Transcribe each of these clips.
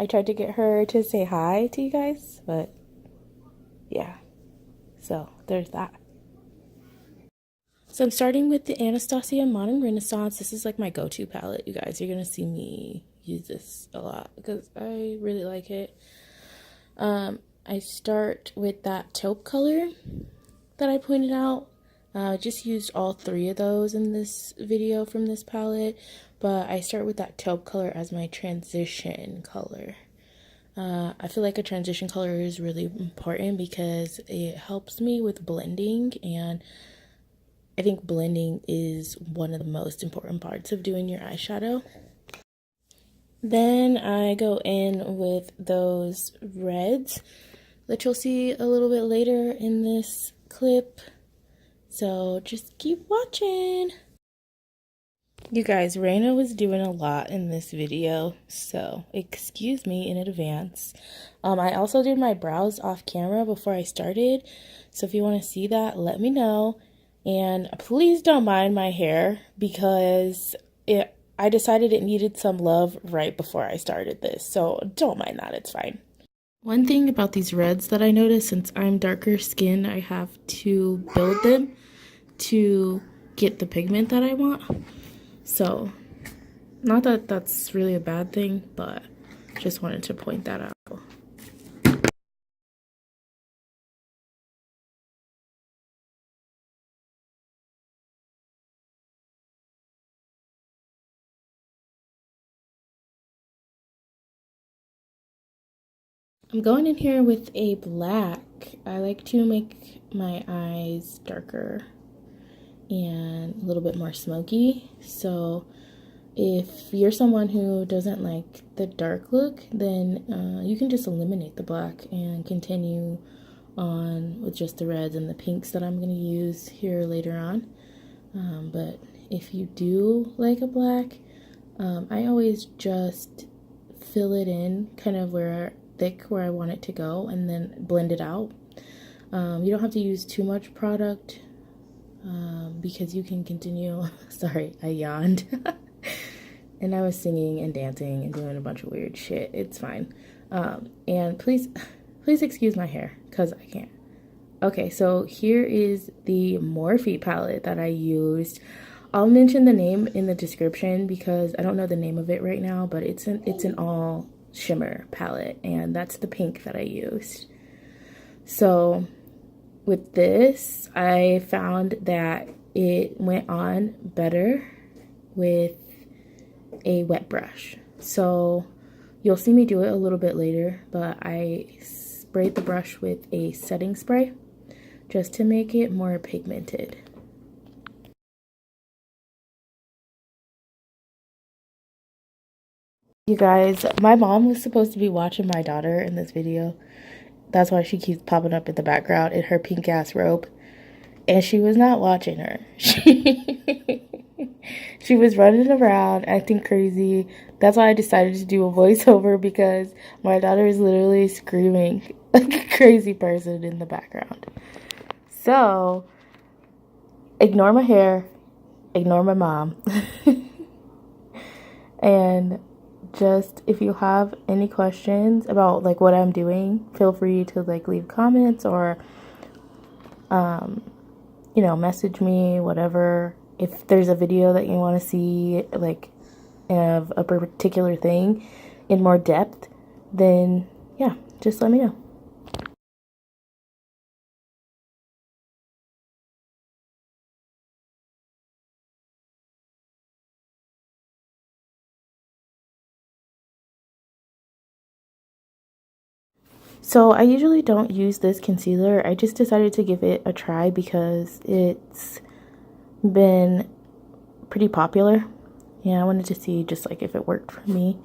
I tried to get her to say hi to you guys, but yeah. So there's that. So I'm starting with the Anastasia Modern Renaissance. This is like my go-to palette, you guys. You're gonna see me use this a lot because I really like it. I start with that taupe color that I pointed out. I just used all 3 of those in this video from this palette, but I start with that taupe color as my transition color. I feel like a transition color is really important because it helps me with blending, and I think blending is one of the most important parts of doing your eyeshadow. Then I go in with those reds that you'll see a little bit later in this clip. So just keep watching. You guys, Raina was doing a lot in this video, so excuse me in advance. I also did my brows off camera before I started, so if you want to see that, let me know. And please don't mind my hair because I decided it needed some love right before I started this, so don't mind that, it's fine. One thing about these reds that I noticed, since I'm darker skinned, I have to build them to get the pigment that I want. So, not that that's really a bad thing, but just wanted to point that out. I'm going in here with a black. I like to make my eyes darker and a little bit more smoky. So if you're someone who doesn't like the dark look, then you can just eliminate the black and continue on with just the reds and the pinks that I'm going to use here later on. But if you do like a black, I always just fill it in kind of where I want it to go and then blend it out. You don't have to use too much product because you can continue. Sorry, I yawned. And I was singing and dancing and doing a bunch of weird shit. It's fine. And please excuse my hair because I can't. Okay, so here is the Morphe palette that I used. I'll mention the name in the description because I don't know the name of it right now, but it's an all shimmer palette, and that's the pink that I used. So with this, I found that it went on better with a wet brush. So you'll see me do it a little bit later, but I sprayed the brush with a setting spray just to make it more pigmented. You guys, my mom was supposed to be watching my daughter in this video. That's why she keeps popping up in the background in her pink ass robe. And she was not watching her. She was running around acting crazy. That's why I decided to do a voiceover, because my daughter is literally screaming like a crazy person in the background. So, ignore my hair, ignore my mom. And just, if you have any questions about like what I'm doing, feel free to like leave comments or you know, message me, whatever. If there's a video that you want to see like of a particular thing in more depth, then yeah, just let me know. So I usually don't use this concealer. I just decided to give it a try because it's been pretty popular. Yeah, I wanted to see just like if it worked for me.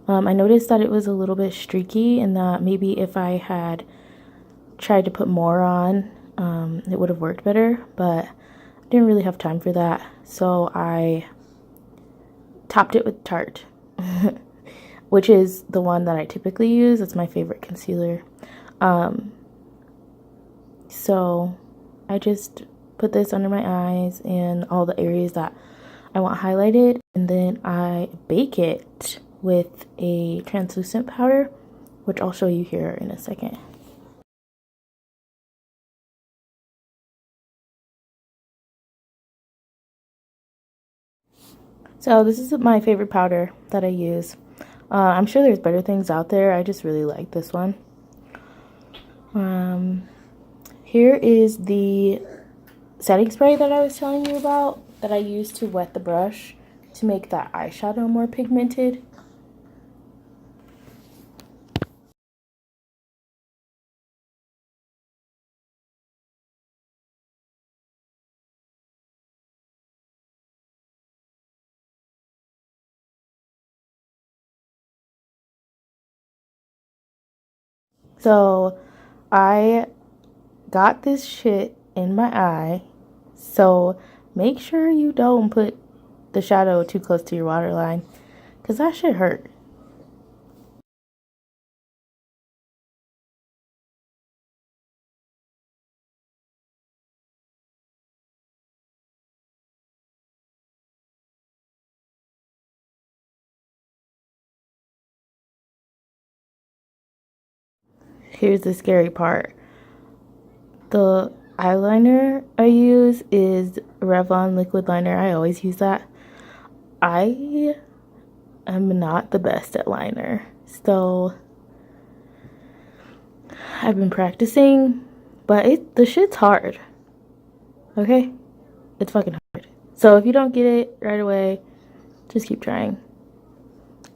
I noticed that it was a little bit streaky and that maybe if I had tried to put more on, it would have worked better, but I didn't really have time for that. So I topped it with Tarte. Which is the one that I typically use. It's my favorite concealer. So I just put this under my eyes and all the areas that I want highlighted, and then I bake it with a translucent powder, which I'll show you here in a second. So this is my favorite powder that I use. I'm sure there's better things out there. I just really like this one. Here is the setting spray that I was telling you about that I use to wet the brush to make that eyeshadow more pigmented. So I got this shit in my eye, so make sure you don't put the shadow too close to your waterline, because that shit hurt. Here's the scary part. The eyeliner I use is Revlon liquid liner. I always use that. I am not the best at liner, so I've been practicing, but the shit's hard. Okay? It's fucking hard. So if you don't get it right away, just keep trying.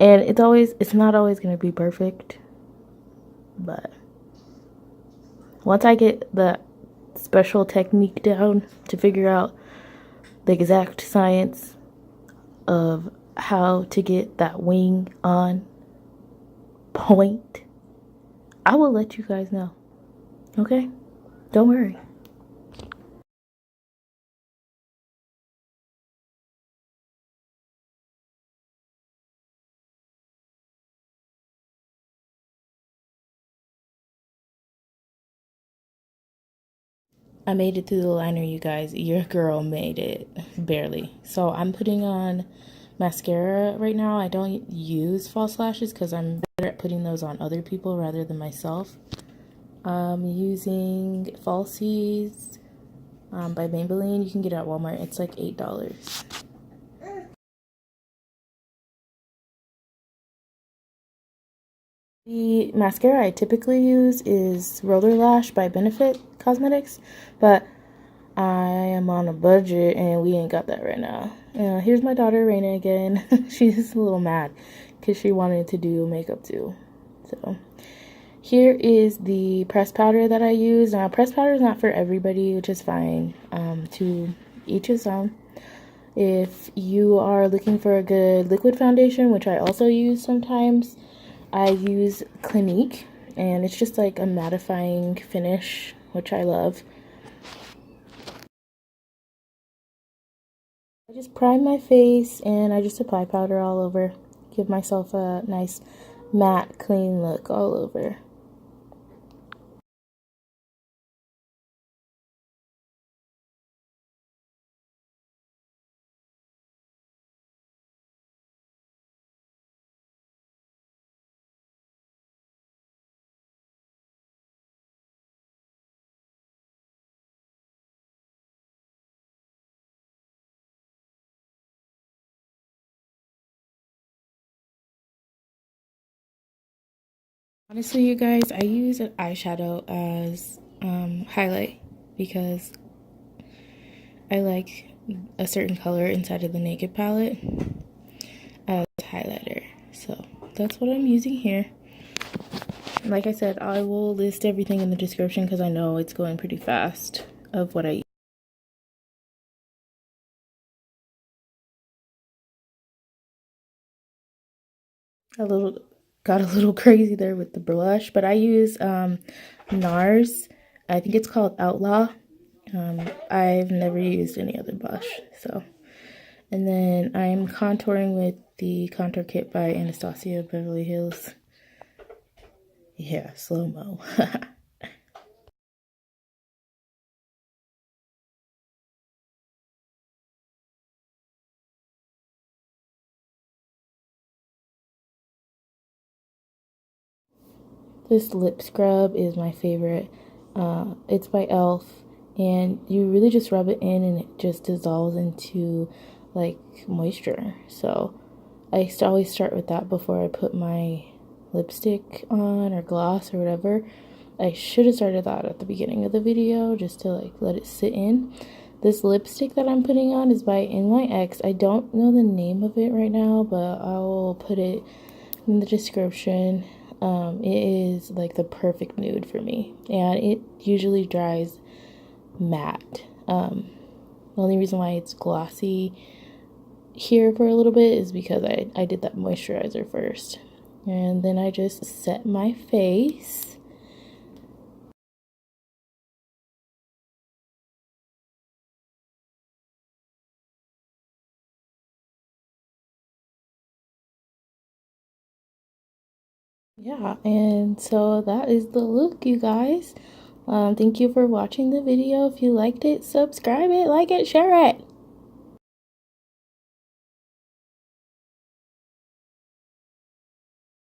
And it's not always gonna be perfect, but once I get the special technique down to figure out the exact science of how to get that wing on point, I will let you guys know. Okay? Don't worry. I made it through the liner, you guys. Your girl made it. Barely. So I'm putting on mascara right now. I don't use false lashes because I'm better at putting those on other people rather than myself. I'm using Falsies by Maybelline. You can get it at Walmart. It's like $8. The mascara I typically use is Roller Lash by Benefit Cosmetics, but I am on a budget and we ain't got that right now. Here's my daughter Raina again. She's a little mad because she wanted to do makeup too. So here is the pressed powder that I use. Now pressed powder is not for everybody, which is fine. To each his own. If you are looking for a good liquid foundation, which I also use sometimes, I use Clinique, and it's just like a mattifying finish, which I love. I just prime my face and I just apply powder all over. Give myself a nice matte, clean look all over. Honestly, you guys, I use an eyeshadow as highlight because I like a certain color inside of the Naked palette as highlighter. So that's what I'm using here. Like I said, I will list everything in the description because I know it's going pretty fast of what I use. Got a little crazy there with the blush, but I use Nars. I think it's called Outlaw. I've never used any other blush, so. And then I'm contouring with the contour kit by Anastasia Beverly Hills. Yeah, slow-mo. This lip scrub is my favorite. It's by e.l.f. and you really just rub it in and it just dissolves into like moisture. So I used to always start with that before I put my lipstick on or gloss or whatever. I should have started that at the beginning of the video just to like let it sit in. This lipstick that I'm putting on is by NYX. I don't know the name of it right now, but I'll put it in the description. It is like the perfect nude for me, and it usually dries matte. The only reason why it's glossy here for a little bit is because I did that moisturizer first, and then I just set my face. Yeah, and so that is the look, you guys. Thank you for watching the video. If you liked it, subscribe it, like it, share it.